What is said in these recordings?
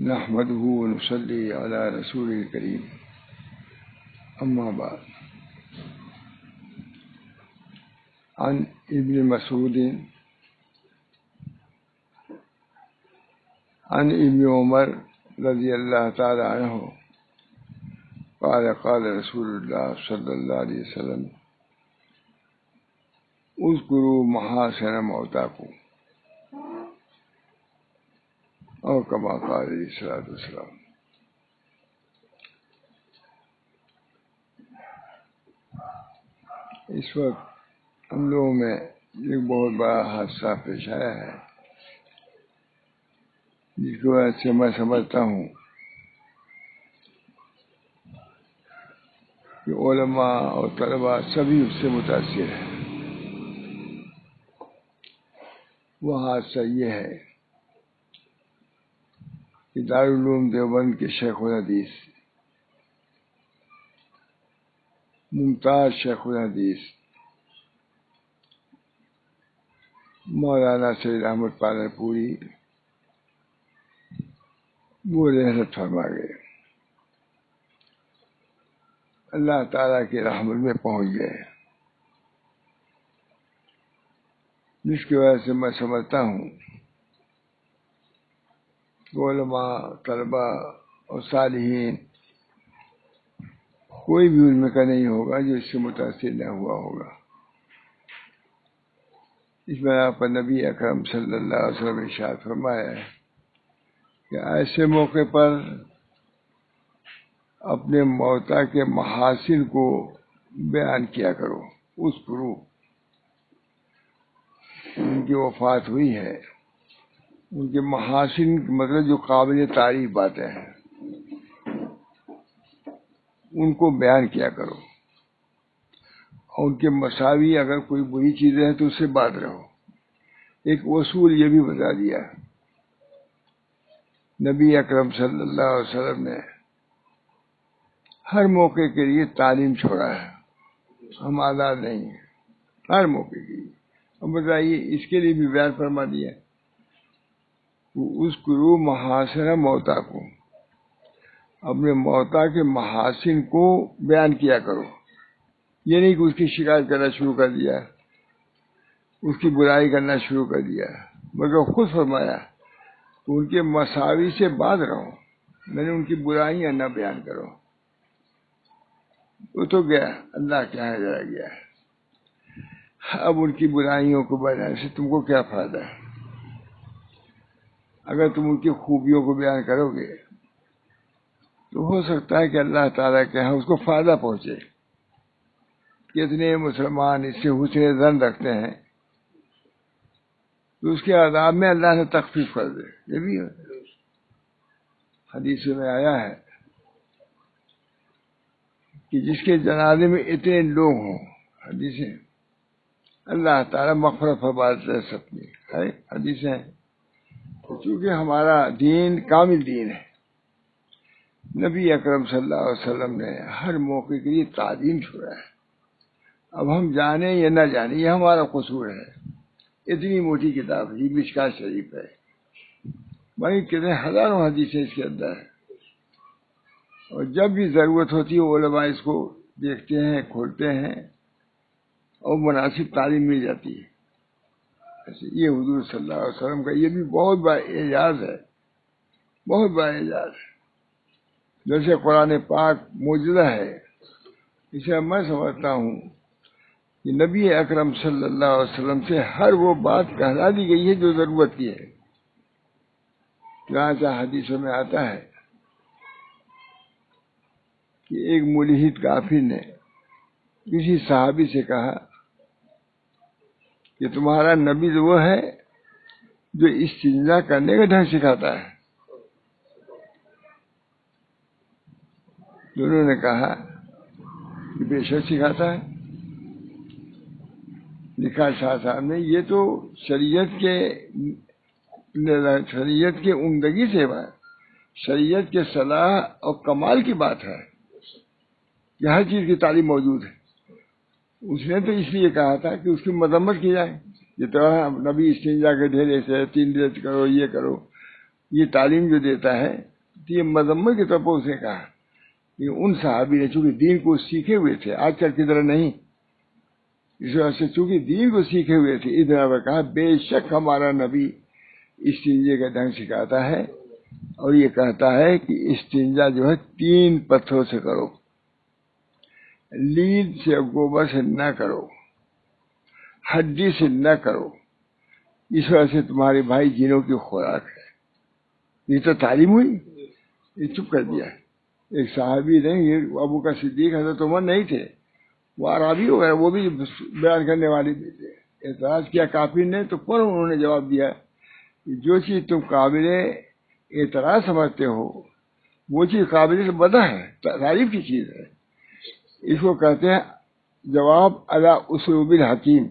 نحمده ونصلي على رسوله الكريم أما بعد عن ابن مسعود عن ابن عمر رضي الله تعالى عنه قال قال رسول الله صلى الله عليه وسلم اذكروا محاسن موتاكم اور كما قال علیہ الصلوۃ والسلام۔ اس وقت ہم لوگوں میں ایک بہت بڑا حادثہ پیش آیا ہے، جس کی وجہ سے میں سمجھتا ہوں کہ علماء اور طلباء سبھی اس سے متاثر ہیں۔ وہ حادثہ یہ ہے کہ دارالعلوم دیوبند کے شیخ الحدیث ممتاز شیخ الحدیث مولانا سید احمد پالن پوری وہ رحمت فرما گئے، اللہ تعالیٰ کی رحمت میں پہنچ گئے، جس کی وجہ سے میں سمجھتا ہوں کہ علماء، طلباء اور صالحین کوئی بھی ان میں کا نہیں ہوگا جو اس سے متاثر نہ ہوا ہوگا۔ اس بنا پر نبی اکرم صلی اللہ علیہ وسلم نے ارشاد فرمایا ہے کہ ایسے موقع پر اپنے موتا کے محاسن کو بیان کیا کرو۔ اس کرو ان کی وفات ہوئی ہے، ان کے محاسن مطلب جو قابل تعریف باتیں ہیں ان کو بیان کیا کرو، اور ان کے مساوی اگر کوئی بری چیزیں ہیں تو اس سے بات رہو۔ ایک اصول یہ بھی بتا دیا نبی اکرم صلی اللہ علیہ وسلم نے، ہر موقع کے لیے تعلیم چھوڑا ہے، ہم آزاد نہیں ہیں، ہر موقع کے لیے۔ اب بتائیے اس کے لیے بھی بیان فرما دیا، اذکروا محاسن موتاکم، اپنے موتا کے محاسن کو بیان کیا کرو۔ یہ نہیں کہ اس کی شکایت کرنا شروع کر دیا، اس کی برائی کرنا شروع کر دیا، بلکہ خود فرمایا کہ ان کے مساوی سے باز رہو، میں نے ان کی برائیاں نہ بیان کرو۔ وہ تو گیا، اللہ کے یہاں چلا گیا، اب ان کی برائیوں کو بیان سے تم کو کیا فائدہ ہے؟ اگر تم ان کی خوبیوں کو بیان کرو گے تو ہو سکتا ہے کہ اللہ تعالیٰ کے یہاں اس کو فائدہ پہنچے۔ کتنے مسلمان اس سے حسن ظن رکھتے ہیں تو اس کے عذاب میں اللہ نے تخفیف کر دے، یہ بھی حدیث میں آیا ہے کہ جس کے جنازے میں اتنے لوگ ہوں، حدیثیں اللہ تعالیٰ مغفرت فرماتا ہے سب کی، ہے حدیثیں۔ چونکہ ہمارا دین کامل دین ہے، نبی اکرم صلی اللہ علیہ وسلم نے ہر موقع کے لیے تعلیم چھوڑا ہے۔ اب ہم جانیں یا نہ جانیں یہ ہمارا قصور ہے۔ اتنی موٹی کتاب ہے، مشکوٰۃ شریف ہے، بھائی کتنے ہزاروں حدیثیں اس کے اندر ہیں، اور جب بھی ضرورت ہوتی ہے علماء اس کو دیکھتے ہیں، کھولتے ہیں اور مناسب تعلیم مل جاتی ہے۔ یہ حضور صلی اللہ علیہ وسلم کا یہ بھی بہت بڑا اعجاز ہے، بہت بڑا اعجاز ہے۔ جیسے قرآن پاک معجزہ ہے، اسے میں سمجھتا ہوں کہ نبی اکرم صلی اللہ علیہ وسلم سے ہر وہ بات کہلا دی گئی ہے جو ضرورت کی ہے۔ چنانچہ حدیثوں میں آتا ہے کہ ایک ملحد کافر نے کسی صحابی سے کہا کہ تمہارا نبی وہ ہے جو استنجا کرنے کا ڈھنگ سکھاتا ہے۔ دونوں نے کہا کہ بے شک سکھاتا ہے۔ لکھا شاہ صاحب نے یہ تو شریعت کے عمدگی سے بات، شریعت کے صلاح اور کمال کی بات ہے کہ ہر چیز کی تعلیم موجود ہے۔ اس نے تو اس لیے کہا تھا کہ اس کی مذمت کی جائے، یہ تو نبی استنجا کے ڈھیلے سے 3 ریت کرو، یہ کرو، یہ تعلیم جو دیتا ہے تو یہ مذمت کے طور پر اسے کہا کہ ان صحابی نے چونکہ دین کو سیکھے ہوئے تھے، آج کل کی طرح نہیں، اس وجہ سے چونکہ دین کو سیکھے ہوئے تھے، اس طرح کہا بے شک ہمارا نبی استنجے کا ڈھنگ سکھاتا ہے، اور یہ کہتا ہے کہ استنجا جو ہے 3 پتھروں سے کرو، لید سے، گوبر سے نہ کرو، ہڈی سے نہ کرو، اس وجہ سے تمہارے بھائی جنوں کی خوراک ہے۔ یہ تو تعلیم ہوئی، یہ چپ کر دیا۔ ایک صحابی نہیں، یہ ابو کا صدیق حضرت عمر نہیں تھے، وہ عربی ہو گئے، وہ بھی بیان کرنے والے بھی تھے۔ اعتراض کیا کافر نے، تو فوراً انہوں نے جواب دیا کہ جو چیز تم قابل اعتراض سمجھتے ہو وہ چیز قابل سے بدہ ہے، تعریف کی چیز ہے۔ اس کو کہتے ہیں جواب علی اسلوب الحکیم،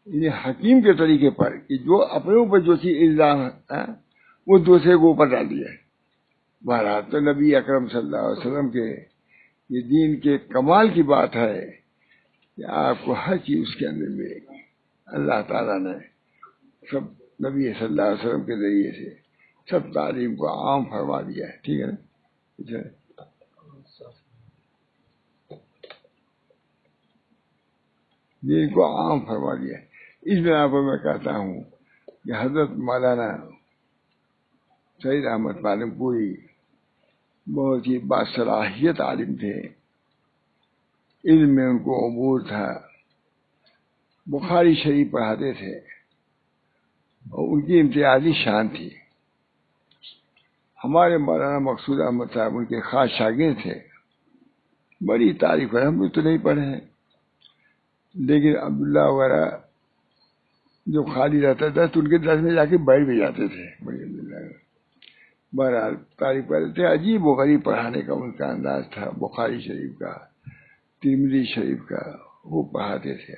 یعنی حکیم کے طریقے پر، کہ جو اپنے اوپر جو چیز الزام ہے وہ دوسرے کو اوپر ڈال دیا ہے۔ بہرحال تو نبی اکرم صلی اللہ علیہ وسلم کے یہ دین کے کمال کی بات ہے کہ آپ کو ہر چیز اس کے اندر ملے گی۔ اللہ تعالیٰ نے سب نبی صلی اللہ علیہ وسلم کے ذریعے سے سب تعلیم کو عام فرما دیا ہے، ٹھیک ہے نا؟ دین کو عام فرما دیا ہے۔ اس بنا پر میں کہتا ہوں کہ حضرت مولانا سعید احمد پالم پوری بہت ہی باصلاحیت عالم تھے، علم میں ان کو عبور تھا، بخاری شریف پڑھاتے تھے، اور ان کی امتیازی شان تھی۔ ہمارے مولانا مقصود احمد صاحب ان کے خاص شاگرد تھے، بڑی تعریف ہے، ہم تو نہیں پڑھے ہیں، لیکن عبداللہ وغیرہ جو خالی رہتا تھا تو ان کے درس میں جا کے بیٹھ بھی جاتے تھے، بڑی عبداللہ۔ بہرحال تعریف کرتے تھے، عجیب و غریب پڑھانے کا ان کا انداز تھا، بخاری شریف کا، ترمذی شریف کا وہ پڑھاتے تھے۔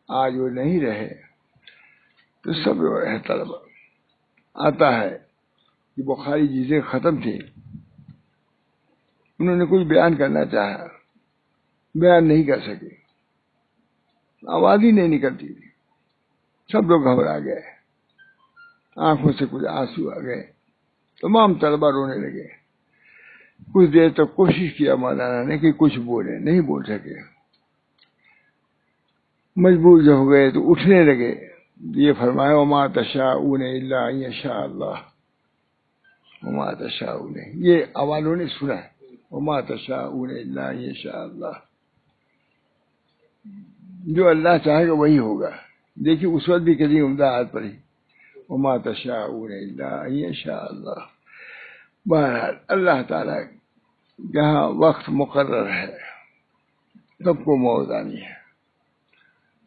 آج وہ نہیں رہے تو سب طلبہ آتا ہے کہ بخاری چیزیں ختم تھی، انہوں نے کچھ بیان کرنا چاہا، بیان نہیں کر سکے، آواز ہی نہیں نکلتی تھی، سب لوگ گھبرا گئے، آنکھوں سے کچھ آنسو آ گئے، تمام طلبہ رونے لگے۔ کچھ دیر تک کوشش کیا مولانا نے کہ کچھ بولے، نہیں بول سکے، مجبور جو ہو گئے تو اٹھنے لگے، یہ فرمایا وما تشاءون الا ان یشاء اللہ، وما تشاءون، یہ عوالوں نے سنا ہے، وما تشاءون الا ان یشاء اللہ، جو اللہ چاہے گا وہی ہوگا۔ دیکھیے اس وقت بھی کتنی عمدہ آیت پڑھی، وما تشاءون الا ان یشاء اللہ۔ بہرحال اللہ تعالیٰ جہاں وقت مقرر ہے سب کو موت آنی ہے،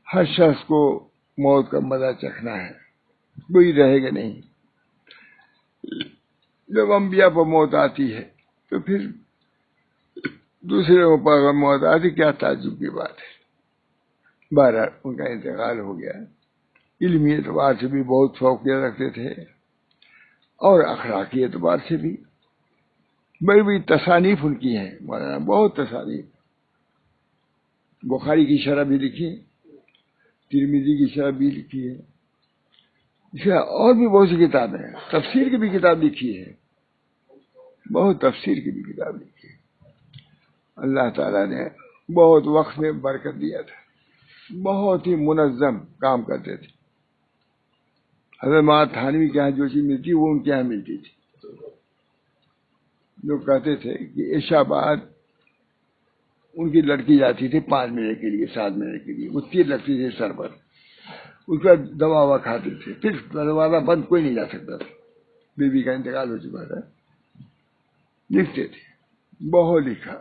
ہر شخص کو موت کا مزہ چکھنا ہے، کوئی رہے گا نہیں۔ جب انبیاء پر موت آتی ہے تو پھر دوسرے پر اگر موت آتی کیا تعجب کی بات ہے۔ بہرحال ان کا انتقال ہو گیا، علمی اعتبار سے بھی بہت فوقیت رکھتے تھے، اور اخلاقی اعتبار سے بھی بڑی بڑی تصانیف ان کی ہیں، مولانا بہت تصانیف، بخاری کی شرح بھی لکھی، ترمذی کی شرح بھی لکھی ہے، اس کا اور بھی بہت سی کتابیں ہیں، تفسیر کی بھی کتاب لکھی ہے، بہت تفسیر کی بھی کتاب لکھی ہے۔ اللہ تعالیٰ نے بہت وقت میں برکت دیا تھا، بہت ہی منظم کام کرتے تھے۔ حضرت مولانا تھانوی کے یہاں جو چیز ملتی وہ ان کے یہاں ملتی تھی۔ لوگ کہتے تھے کہ عشاء بعد ان کی لڑکی جاتی تھی 5 منٹ کے لیے، 7 منٹ کے لیے، وہ تیر لگتی تھی سر پر، اس کا دوا ہوا کھاتے تھے، پھر دروازہ بند کوئی نہیں جا سکتا تھا، بیوی کا انتقال ہو چکا تھا۔ لکھتے تھے، بہت لکھا،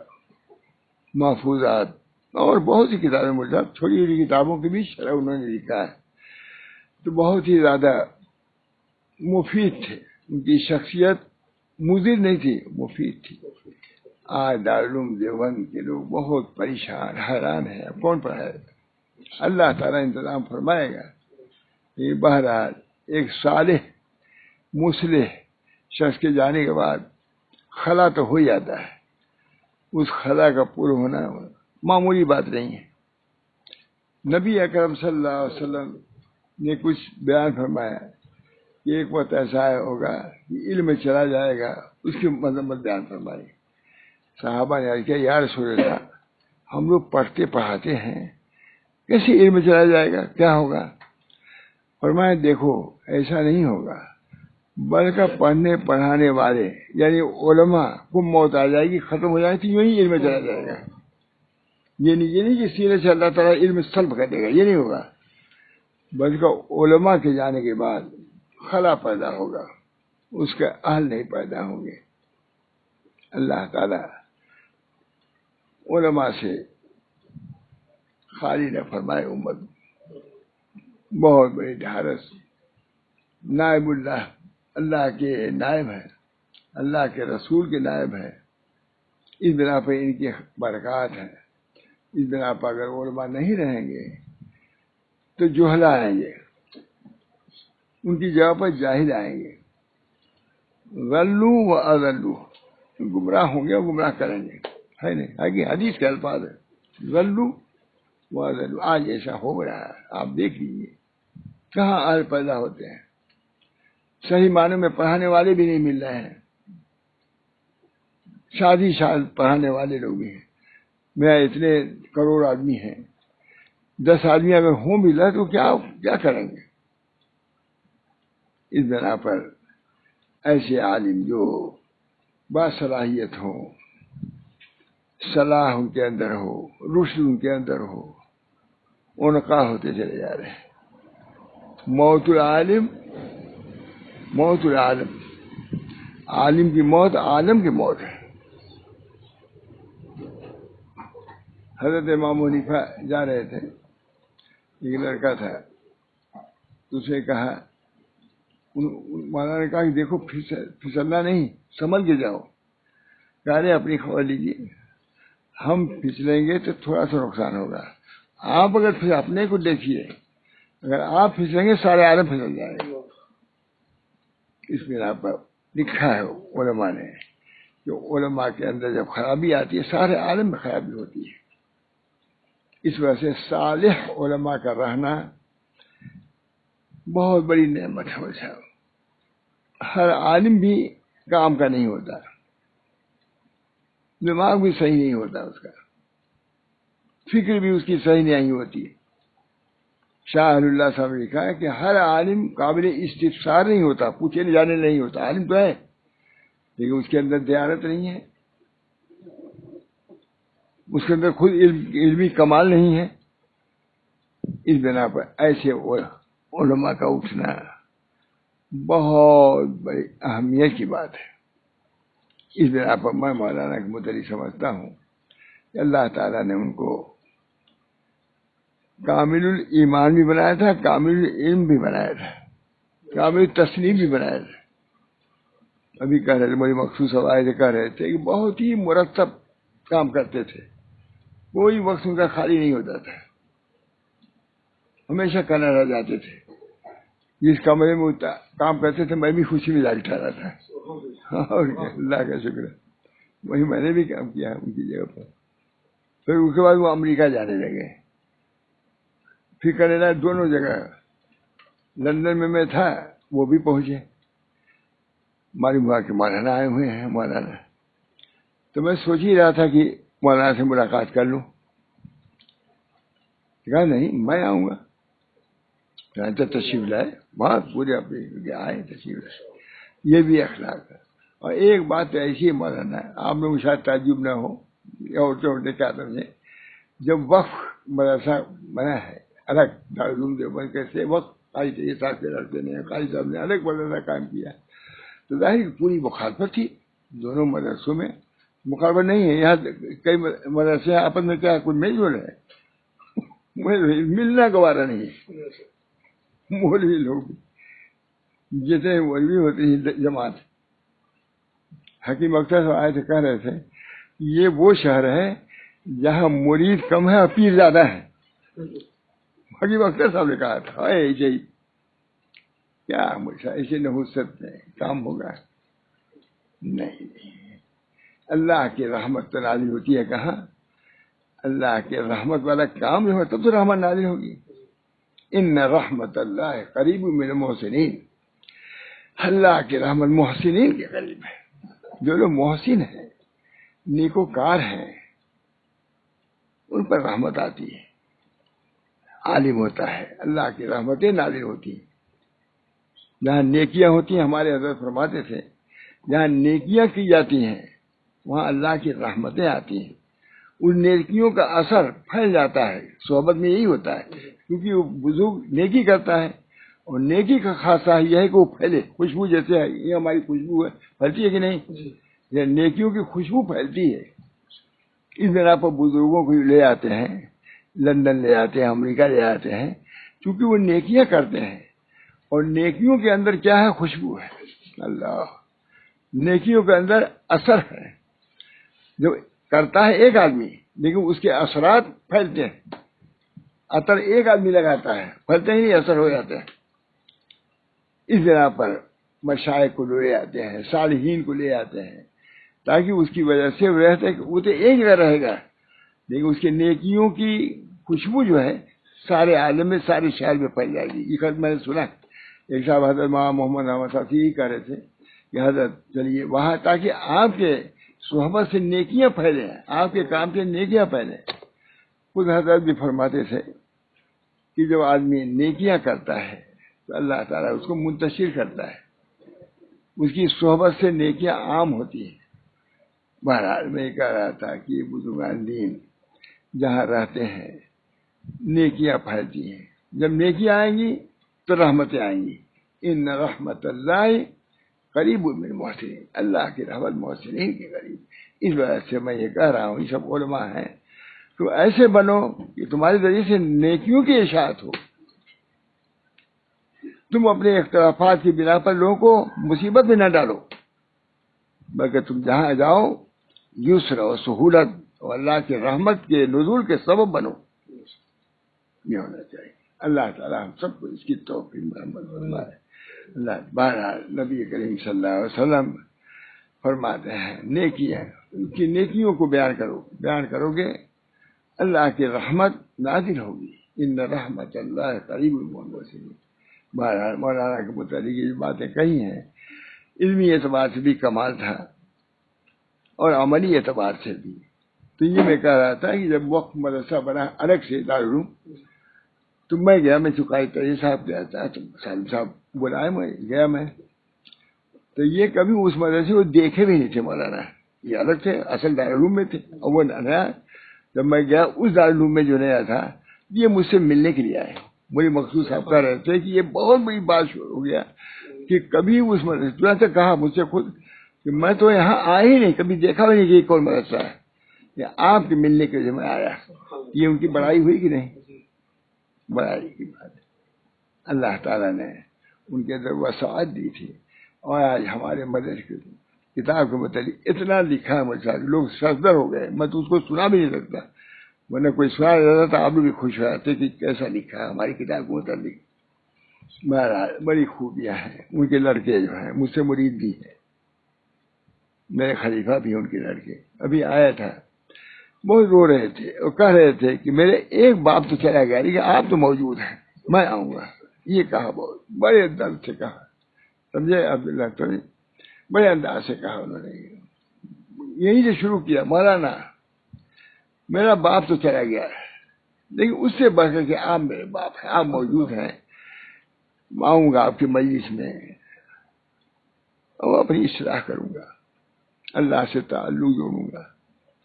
محفوظات اور بہت سی کتابیں مجھے، چھوٹی چھوٹی کتابوں کی بھی شرح انہوں نے لکھا ہے، تو بہت ہی زیادہ مفید تھے۔ ان کی شخصیت مضر نہیں تھی، مفید تھی۔ آج دارالعلوم دیوبند کے لوگ بہت پریشان حیران ہیں، اب کون پڑھائے گا؟ اللہ تعالیٰ انتظام فرمائے گا۔ یہ بہرحال ایک صالح مصلح شخص کے جانے کے بعد خلا تو ہو جاتا ہے، اس خلا کا پورا ہونا معمولی بات نہیں ہے۔ نبی اکرم صلی اللہ علیہ وسلم نے کچھ بیان فرمایا کہ ایک وقت ایسا ہوگا کہ علم چلا جائے گا، اس کی مذمت بیان فرمائی۔ صحابہ نے عرض کیا یا رسول اللہ، ہم لوگ پڑھتے پڑھاتے ہیں، کیسے علم چلا جائے گا، کیا ہوگا؟ فرمایا دیکھو ایسا نہیں ہوگا، بلکہ پڑھنے پڑھانے والے یعنی علماء کو موت آ جائے گی، ختم ہو جائے گی، یوں ہی علم چلا جائے گا۔ یہ نہیں کہ سینے سے اللہ تعالیٰ علم سلب کر دے گا، یہ نہیں ہوگا، بلکہ علماء کے جانے کے بعد خلا پیدا ہوگا، اس کے اہل نہیں پیدا ہوں گے۔ اللہ تعالیٰ علماء سے خالی نہ فرمائے امت، بہت بڑی ڈھارس۔ نائب اللہ، اللہ کے نائب ہے، اللہ کے رسول کے نائب ہے، اس بنا پہ ان کی برکات ہے۔ اس بنا پر اگر علماء نہیں رہیں گے تو جہلا آئیں گے، ان کی جگہ پر جاہل آئیں گے، غلو و اضلو، گمراہ ہوں گے اور گمراہ کریں گے، ہے نہیں؟ آگے حدیث کے الفاظ ہے غلو و اضلو۔ آج ایسا ہو رہا ہے، آپ دیکھ لیجیے کہاں اہل پیدا ہوتے ہیں، صحیح معنوں میں پڑھانے والے بھی نہیں مل رہے ہیں، شادی پڑھانے والے لوگ بھی ہیں۔ میرا اتنے کروڑ آدمی ہیں، 10 آدمی اگر ہوں بھی رہے تو کیا کریں گے؟ اس بنا پر ایسے عالم جو باصلاحیت ہو، صلاح ان کے اندر ہو، رشد ان کے اندر ہو، انقا ہوتے چلے جا رہے ہیں۔ موت العالم، موت العالم، عالم کی موت عالم کی موت ہے۔ حضرت امام حنیفہ جا رہے تھے، ایک لڑکا تھا، اسے کہا، مولانا نے کہا کہ دیکھو پھسلنا نہیں، سنبھل کے جاؤ۔ کہہ رہے اپنی خبر لیجیے، ہم پھسلیں گے تو تھوڑا سا نقصان ہوگا، آپ اگر اپنے کو دیکھیے، اگر آپ پھسلیں گے سارے عالم پھسل جائیں گے۔ اس بنا پر لکھا ہے علماء نے کہ علماء کے اندر جب خرابی آتی ہے سارے عالم میں خرابی ہوتی ہے۔ اس وجہ سے صالح علماء کا رہنا بہت بڑی نعمت ہے۔ ہر عالم بھی کام کا نہیں ہوتا، دماغ بھی صحیح نہیں ہوتا، اس کا فکر بھی اس کی صحیح نہیں ہوتی۔ شاہ اللہ صاحب نے لکھا ہے کہ ہر عالم قابل استفسار نہیں ہوتا، پوچھنے جانے نہیں ہوتا۔ عالم تو ہے لیکن اس کے اندر دیانت نہیں ہے، اس کے اندر خود علمی کمال نہیں ہے۔ اس بنا پر ایسے علماء کا اٹھنا بہت بڑی اہمیت کی بات ہے۔ اس بنا پر میں مولانا کے متعلق سمجھتا ہوں کہ اللہ تعالیٰ نے ان کو کامل الایمان بھی بنایا تھا، کامل العلم بھی بنایا تھا، کامل تسلیم بھی بنایا تھا۔ ابھی کہہ رہے تھے، بڑی مخصوص آواز سے کہہ رہے تھے کہ بہت ہی مرتب کام کرتے تھے، کوئی وقت ان کا خالی نہیں ہوتا تھا، ہمیشہ کرنا رہ جاتے تھے۔ جس کمرے میں کام کرتے تھے میں بھی خوشی مزاج ٹھہرا تھا، اور اللہ کا شکر ہے، وہی میں نے بھی کام کیا ان کی جگہ پر۔ پھر اس کے بعد وہ امریکہ جانے لگے، پھر کینیڈا، دونوں جگہ۔ لندن میں تھا، وہ بھی پہنچے، معلوم ہوا کہ مولانا آئے ہوئے ہیں مولانا، تو میں سوچ ہی رہا تھا کہ مولانا سے ملاقات کر لوں۔ کہا نہیں میں آؤں گا، تو تشریف لائے، بہت پورے اپنے آئے تشریف لائے۔ یہ بھی اخلاق ہے۔ اور ایک بات ایسی ہے مولانا، آپ لوگ شاید تعجب نہ ہو، عورتیں کیا سمجھیں، جب وقف مدرسہ بنا ہے الگ دارالعلوم دیوبند سے، وقت قاری صاحب کے لڑکے نے، قاری صاحب نے الگ مدرسہ قائم کیا، تو ظاہر پوری مخالفت تھی دونوں مدرسوں میں۔ مخالفت نہیں ہے، یہاں کئی مدرسے آپس میں کیا کچھ میل جول ہے، ملنا گوارا نہیں ہے۔ مولوی لوگ جتنے مولوی ہوتے ہیں جماعت، حکیم اختر صاحب آئے تھے، کہہ رہے تھے یہ وہ شہر ہے جہاں مرید کم ہے اور پیر زیادہ ہے۔ حکیم اختر صاحب نے کہا تھا، ایسے ہی کیا ایسے نحوست میں کام ہوگا؟ نہیں، اللہ کی رحمت تو نازل ہوتی ہے کہاں؟ اللہ کے رحمت والا کام جو ہے تب تو رحمت نازل ہوگی۔ ان رحمت اللہ قریب من المحسنین، اللہ کی رحمت محسنین کے قریب ہے. جو لوگ محسن ہیں، نیکوکار ہیں، ان پر رحمت آتی ہے. عالم ہوتا ہے، اللہ کی رحمتیں نازل ہوتی ہیں. جہاں نیکیاں ہوتی ہیں، ہمارے حضرت فرماتے تھے جہاں نیکیاں کی جاتی ہیں وہاں اللہ کی رحمتیں آتی ہیں. ان نیکیوں کا اثر پھیل جاتا ہے. صحبت میں یہی ہوتا ہے، کیونکہ وہ بزرگ نیکی کرتا ہے اور نیکی کا خاصہ یہ ہے کہ وہ پھیلے. خوشبو جیسے ہے، یہ ہماری خوشبو ہے، پھیلتی ہے کہ نہیں؟ یہ نیکیوں کی خوشبو پھیلتی ہے. اس بنا پر بزرگوں کو لے آتے ہیں، لندن لے آتے ہیں، امریکہ لے آتے ہیں، کیونکہ وہ نیکیاں کرتے ہیں. اور نیکیوں کے اندر کیا ہے؟ خوشبو ہے. اللہ، نیکیوں کے اندر اثر ہے. جو کرتا ہے ایک آدمی لیکن اس کے اثرات پھیلتے ہیں. عطر ایک آدمی لگاتا ہے، پھیلتے ہی نہیں، اثر ہو جاتے ہیں. اس بنا پر مشائخ کو لے آتے ہیں، صالحین کو لے آتے ہیں، تاکہ اس کی وجہ سے وہ رہتا ہے کہ وہ تو ایک جگہ رہے گا لیکن اس کے نیکیوں کی خوشبو جو ہے سارے عالم میں، سارے شہر میں پھیل جائے گی. یہ خط میں نے سنا، ایک صاحب حضرت محمد احمد صاحب یہی کہہ رہے تھے کہ حضرت چلیے وہاں، تاکہ آپ کے صحبت سے نیکیاں پھیلیں، آپ کے کام سے نیکیاں پھیلیں. خود حضرت بھی فرماتے تھے کہ جب آدمی نیکیاں کرتا ہے تو اللہ تعالیٰ اس کو منتشر کرتا ہے، اس کی صحبت سے نیکیاں عام ہوتی ہیں. بہرحال میں یہ کہہ رہا تھا کہ بزرگان دین جہاں رہتے ہیں نیکیاں پھیلتی ہیں. جب نیکیاں آئیں گی تو رحمتیں آئیں گی. ان رحمت اللہ قریب من المحسنین، اللہ کی رحمت محسنین کے قریب. اس وجہ سے میں یہ کہہ رہا ہوں، یہ سب علماء ہیں، تو ایسے بنو کہ تمہارے ذریعے سے نیکیوں کی اشاعت ہو. تم اپنے اختلافات کی بنا پر لوگوں کو مصیبت میں نہ ڈالو، بلکہ تم جہاں جاؤ یسر و سہولت اور اللہ کی رحمت کے نزول کے سبب بنو. یہ ہونا چاہیے. اللہ تعالیٰ ہم سب کو اس کی توفیق مرحمت فرمائے. اللہ بہرحال نبی کریم صلی اللہ علیہ وسلم فرماتے ہیں نیکیاں، ان کی نیکیوں کو بیان کرو گے اللہ کی رحمت نازل ہوگی. ان رحمت اللہ قریب من المحسنین. بہرحال مولانا کے متعلق یہ باتیں کہی ہیں، علمی اعتبار سے بھی کمال تھا اور عملی اعتبار سے بھی. تو یہ میں کہہ رہا تھا کہ جب وقت مدرسہ بنا الگ سے دارالعلوم، تو میں گیا، میں چکائی تجی صاحب گیا تھا، تو سالم صاحب بلائے، میں گیا. میں تو یہ کبھی اس مدرسے کو دیکھے بھی نہیں تھے مولانا. یہ الگ تھے، اصل دارالعلوم میں تھے، اور وہ نیا. جب میں گیا اس دارالعلوم میں جو نیا تھا، یہ مجھ سے ملنے کے لیے آئے. بڑی مخصوص صاحب کہہ رہے تھے کہ یہ بہت بڑی بات ہو گیا کہ کبھی اس مدرسے سے کہا مجھ سے خود کہ میں تو یہاں آیا ہی نہیں، کبھی دیکھا بھی نہیں کہ یہ کون مدرسہ ہے. یہ آپ کے ملنے کے لیے میں آیا. یہ ان کی بڑائی ہوئی کہ نہیں؟ بڑائی کی بات ہے. اللہ تعالیٰ نے ان کے اندر وسعت دی تھی. اور آج ہمارے مدرسے کی کتاب کے متعلق اتنا لکھا ہے مجھ سے، لوگ سردر ہو گئے. میں تو اس کو سنا بھی نہیں سکتا، ورنہ کوئی سنا رہتا تھا آپ بھی خوش ہو جاتے کہ کیسا لکھا ہے ہماری کتاب کے متعلق. بہرحال بڑی خوبیاں ہیں. ان کے لڑکے جو ہیں مجھ سے مرید بھی ہیں، میرے خلیفہ بھی ان کے لڑکے. ابھی آیا تھا، بہت رو رہے تھے اور کہہ رہے تھے کہ میرے ایک باپ تو چلا گیا لیکن آپ تو موجود ہیں، میں آؤں گا. یہ کہا، بہت بڑے درد سے کہا، سمجھے عبداللہ تو بڑے انداز سے کہا انہوں نے. یہیں سے شروع کیا، مولانا میرا باپ تو چلا گیا لیکن اس سے بڑھ کر کے آپ میرے باپ ہیں، آپ موجود ہیں. آؤں گا آپ کی مجلس میں اور اپنی اصلاح کروں گا، اللہ سے تعلق جوڑوں گا.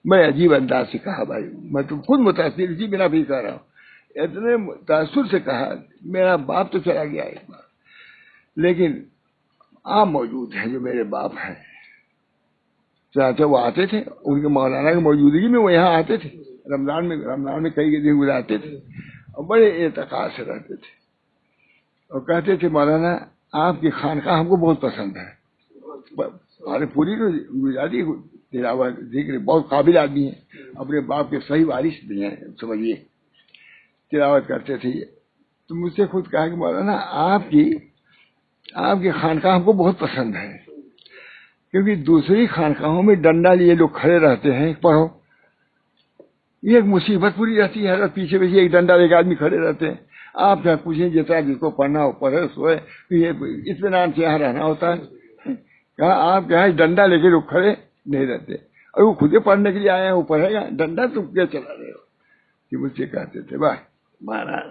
میں عجیب انداز سے کہا بھائی، میں تو خود متاثر اسی بنا بھی کہہ رہا ہوں. اتنے تاثر سے کہا میرا باپ تو چلا گیا ایک بار لیکن آپ موجود ہیں جو میرے باپ ہیں. چاہتے وہ آتے تھے، ان کے مولانا کی موجودگی میں وہ یہاں آتے تھے. رمضان میں کئی دن گزارتے تھے اور بڑے اعتقاد سے رہتے تھے اور کہتے تھے مولانا آپ کی خانقاہ ہم کو بہت پسند ہے. ہمارے پوری تو گزاری تلاوت ذکر، بہت قابل آدمی ہیں، اپنے باپ کے صحیح وارث بھی ہیں، سمجھیے تلاوت کرتے تھے. تو مجھ سے خود کہا کہ مولانا آپ کی خانقاہ ہم کو بہت پسند ہے، کیونکہ دوسری خانقاہوں میں ڈنڈا لیے لوگ کھڑے رہتے ہیں، پڑھو، یہ ایک مصیبت پوری رہتی ہے. پیچھے ایک ڈنڈا لے کے آدمی کھڑے رہتے ہیں. آپ کیا پوچھیں جتنا جس کو پڑھنا ہو پڑھے سوئے، یہ اطمینان سے یہاں رہنا ہوتا ہے. کہا آپ کیا ڈنڈا لے کے لوگ کھڑے نہیں رہتے، اور وہ خود ہی پڑھنے کے لیے آئے ہیں، وہ پڑھے گا، ڈنڈا تم کیا چلا رہے ہو؟ کہ مجھ سے کہتے تھے بھائی مہاراج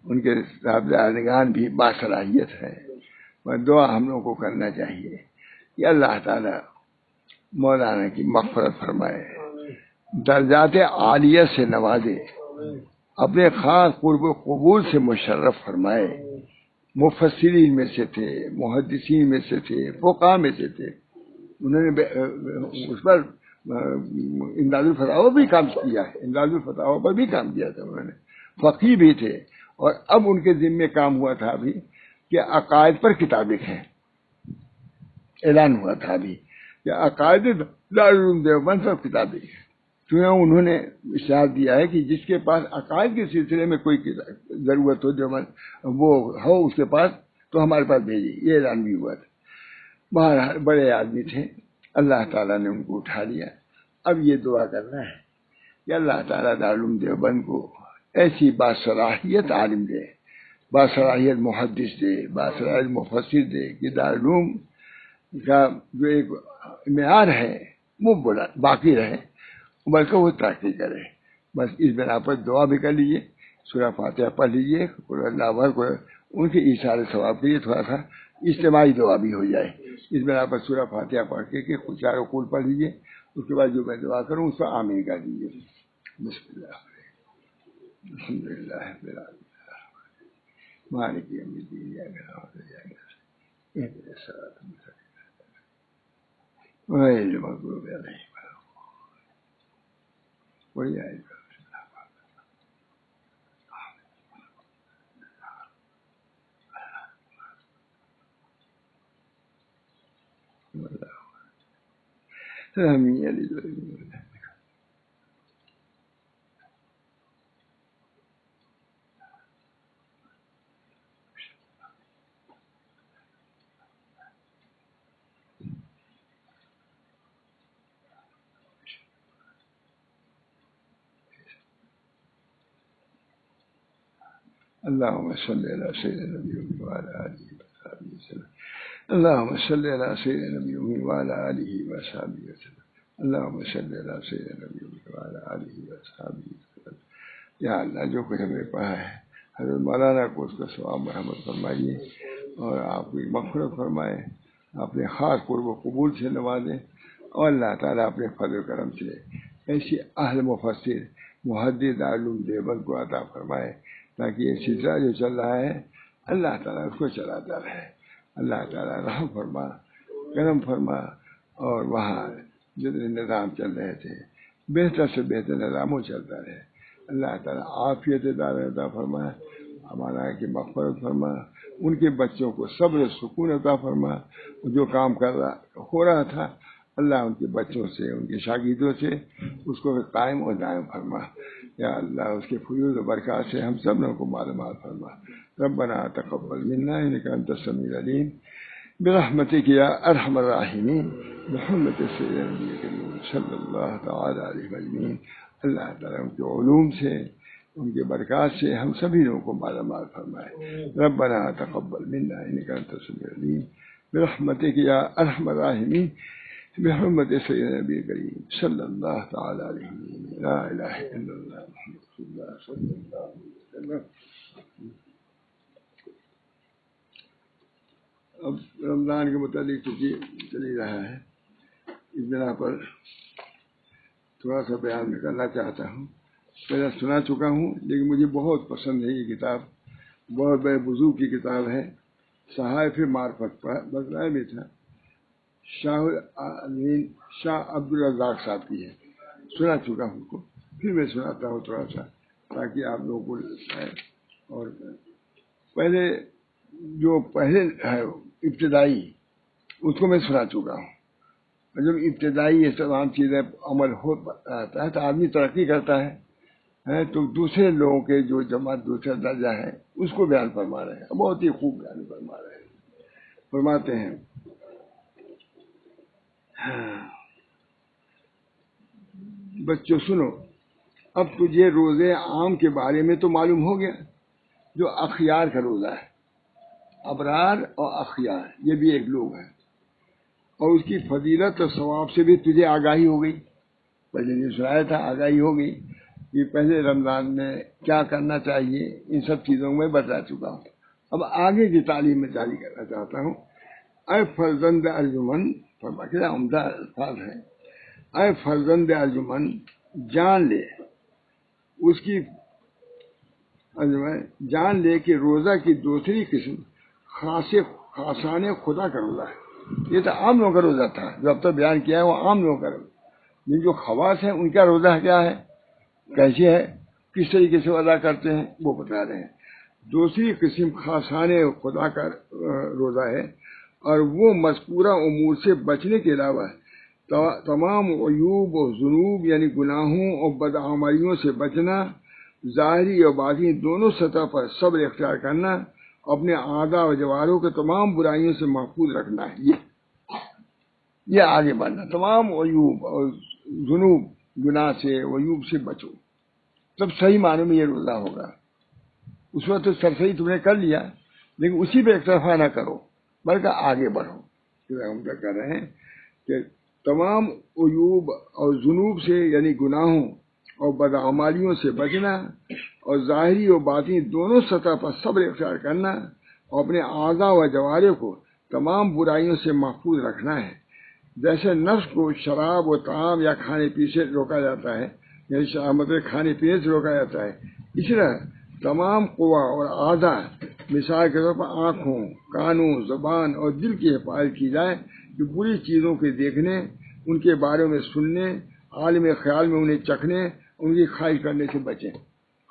ان کے صاحبزادگان بھی باصلاحیت ہے، اور دعا ہم لوگوں کو کرنا چاہیے کہ اللہ تعالیٰ مولانا کی مغفرت فرمائے، درجات عالیہ سے نوازے، اپنے خاص قرب و قبول سے مشرف فرمائے. مفسرین میں سے تھے، محدثین میں سے تھے، فقہاء میں سے تھے. انہوں نے اس پر امداد الفتاوی بھی کام کیا ہے، امداد الفتاوی پر بھی کام کیا تھا انہوں نے. فقیہ بھی تھے، اور اب ان کے ذمے کام ہوا تھا ابھی کہ عقائد پر کتاب لکھیں. اعلان ہوا تھا ابھی کہ عقائد دارالعلوم دیوبند پر کتاب لکھیں. تو انہوں نے اشارہ دیا ہے کہ جس کے پاس عقائد کے سلسلے میں کوئی ضرورت ہو دیوبند وہ ہو اس کے پاس تو ہمارے پاس بھیجیے، یہ اعلان بھی ہوا تھا. بہرحال بڑے آدمی تھے، اللہ تعالیٰ نے ان کو اٹھا لیا. اب یہ دعا کرنا ہے کہ اللہ تعالیٰ دارالعلوم دیوبند کو ایسی باصلاحیت عالم دے، باصلاحیت محدث دے، باصلاحیت مفسر دے کہ دارالعلوم کا جو ایک معیار ہے وہ باقی رہے، بلکہ وہ ترقی کرے. بس اس بنا پر دعا بھی کر لیجیے، سورہ فاتحہ پڑھ لیجیے، اللہ کو ان کے ایثار ثواب کے لیے تھوڑا سا اجتماعی دعا بھی ہو جائے. اس بنا پر سورہ فاتحہ پڑھ کے چاروں قول پڑھ لیجیے. اس کے بعد جو میں دعا کروں اس پر آمین کر دیجیے. بسم اللہ الحمد للہ مالک یوم الدین اهدنا الصراط المستقیم غیر المغضوب علیہم ولا الضالین آمین. اللهم صل على سيدنا النبي وعلى آله وصحبه وسلم. اللهم صل على سيدنا النبي وعلى آله وصحبه وسلم. اللهم صل على سيدنا النبي وعلى آله وصحبه وسلم. یا اللہ جو کچھ ہمیں پڑھا ہے حضرت مولانا کو اس کا ثواب مرحمت فرمائیے، اور آپ کی مغفرت فرمائے، اپنے خاص قرب و قبول سے نوازیں، اور اللہ تعالیٰ اپنے فضل و کرم سے ایسی اہل مفسر محدث دارالعلوم دیوبند کو عطا فرمائے تاکہ یہ سلسلہ جو چل رہا ہے اللہ تعالیٰ اس کو چلاتا رہے. اللہ تعالیٰ رحم فرما، کرم فرما، اور وہاں جتنے نظام چل رہے تھے بہتر سے بہتر نظاموں چلتا رہے. اللہ تعالیٰ عافیت عطا فرما، ہمارا کی مغفرت فرما، ان کے بچوں کو صبر سکون عطا فرما. جو کام ہو رہا تھا اللہ ان کے بچوں سے، ان کے شاگردوں سے اس کو قائم و دائم فرما. یا اللہ اس کے فیوز و برکات سے ہم سب لوگوں کو معلومات فرما. ربنا تقبل منا انك انت السميع العليم برحمتك يا ارحم الراحمين بحرمة سيدنا النبي الكريم صلی اللہ تعالی علیہ وسلم. اللہ تعالیٰ ان کے علوم سے، ان کے برکات سے ہم سبھی لوگوں کو معلومات فرمائے. ربنا تقبل منا انك انت السميع العليم برحمتك يا ارحم الراحمين بحرمة سيدنا النبي الكريم صلی اللہ تعالی علیہ وسلم. لا الہ الا اللہ محمد رسول اللہ صلی اللہ علیہ وسلم. اب رمضان کے متعلق تو چل ہی رہا ہے، اس بنا پر تھوڑا سا بیان میں کرنا چاہتا ہوں. پہلے سنا چکا ہوں لیکن مجھے بہت پسند ہے یہ کتاب، بہت بڑے بزرگ کی کتاب ہے. صحائف معرفت پر بتلایا بھی تھا، شاہ عبد الرزاق صاحب کی ہے. سنا چکا ہوں کو، پھر میں سناتا ہوں تھوڑا سا تاکہ آپ لوگوں کو ہے. اور پہلے جو پہلے ہے ابتدائی اس کو میں سنا چکا ہوں. جب ابتدائی یہ تمام چیزیں عمل ہوتا ہے تو آدمی ترقی کرتا ہے تو دوسرے لوگوں کے جو جماعت دوسرا درجہ ہے اس کو بیان فرما رہے ہیں. بہت ہی خوب بیان فرما رہے ہیں. فرماتے ہیں بچوں سنو، اب تجھے روزے عام کے بارے میں تو معلوم ہو گیا. جو اخیار کا روزہ ہے، ابرار اور اخیار یہ بھی ایک لوگ ہیں، اور اس کی فضیلت اور ثواب سے بھی تجھے آگاہی ہو گئی، پہلے نے سنایا تھا، آگاہی ہو گئی کہ پہلے رمضان میں کیا کرنا چاہیے، ان سب چیزوں میں بتا چکا ہوں۔ اب آگے کی تعلیم میں جاری کرنا چاہتا ہوں۔ اے فرزند ارجمن، کیا عمدہ الفاظ ہیں، اے فرزند ارجمن جان لے، اس کی جان لے کہ روزہ کی دوسری قسم خاصان خدا کا روزہ ہے۔ یہ تو عام لوگوں کا روزہ تھا جو اب تک بیان کیا ہے، وہ عام لوگوں کا روزہ، لیکن جو خواص ہیں ان کا روزہ کیا ہے، کیسے ہے، کس طریقے سے ادا کرتے ہیں، وہ بتا رہے ہیں۔ دوسری قسم خاصان خدا کا روزہ ہے، اور وہ مذکورہ امور سے بچنے کے علاوہ تمام عیوب و ذنوب یعنی گناہوں اور بدعمالیوں سے بچنا، ظاہری اور باطنی دونوں سطح پر صبر اختیار کرنا، اپنے اعضاء و جوارحوں کے تمام برائیوں سے محفوظ رکھنا ہے، یہ آگے بڑھنا، تمام عیوب اور ذنوب، گناہ سے عیوب سے بچو، تب صحیح معنوں میں یہ روزہ ہوگا۔ اس وقت تو سرسری تم نے کر لیا، لیکن اسی پہ اکتفا نہ کرو بلکہ آگے بڑھو۔ ہم کیا کر رہے ہیں کہ تمام عیوب اور ذنوب سے یعنی گناہوں اور بدعمالیوں سے بچنا، اور ظاہری اور باطنی دونوں سطح پر صبر اختیار کرنا، اور اپنے اعضاء و جوارح کو تمام برائیوں سے محفوظ رکھنا ہے۔ جیسے نفس کو شراب و طعام یا کھانے پینے سے روکا جاتا ہے، یعنی مطلب کھانے پینے سے روکا جاتا ہے، اسی طرح تمام قوا اور اعضاء، مثال کے طور پر آنکھوں، کانوں، زبان اور دل کی حفاظت کی جائے کہ بری چیزوں کے دیکھنے، ان کے بارے میں سننے، عالم خیال میں انہیں چکھنے، ان کی خواہش کرنے سے بچیں،